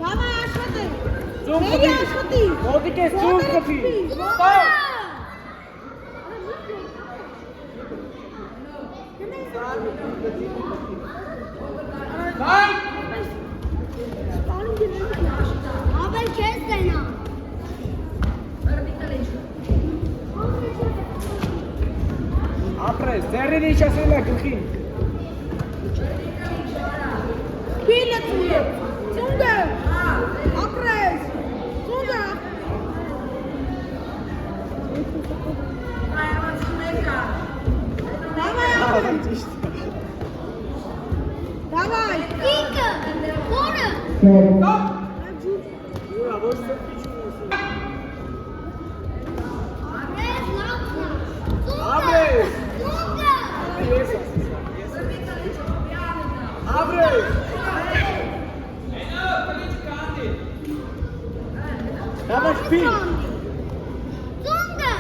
Dama aşağıdı. Zoom Nereye kapıyı. aşağıdı? Orada kes, zoom kapıyı. Stop. Fight! Abi kes seni. Apres, serri di chasela gâlchin. Bine tunde. Tunde. Apres. Tunde. Давай, Apres. Давай. Ика. Бора. Ura, voi să piciuiți. Apres, lampa. Apres! Tunde. Iesa. Apres! Dava șpi. Tunde.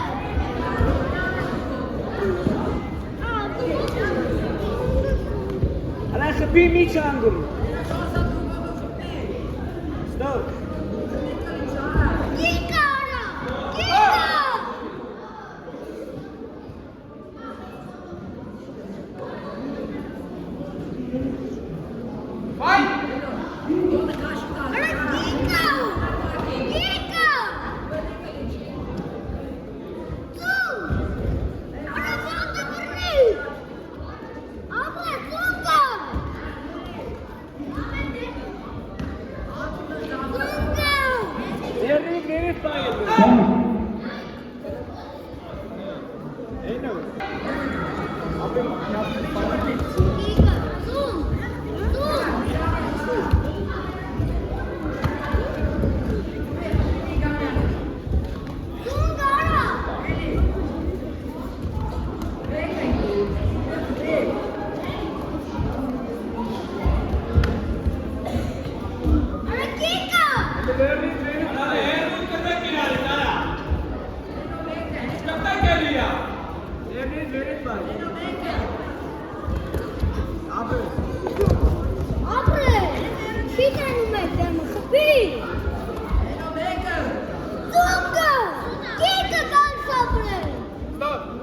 Ala șpi mici anguri. Stop. Ika ora. Ika. Fight! Serri geri fire. Ei não. Abi Stop.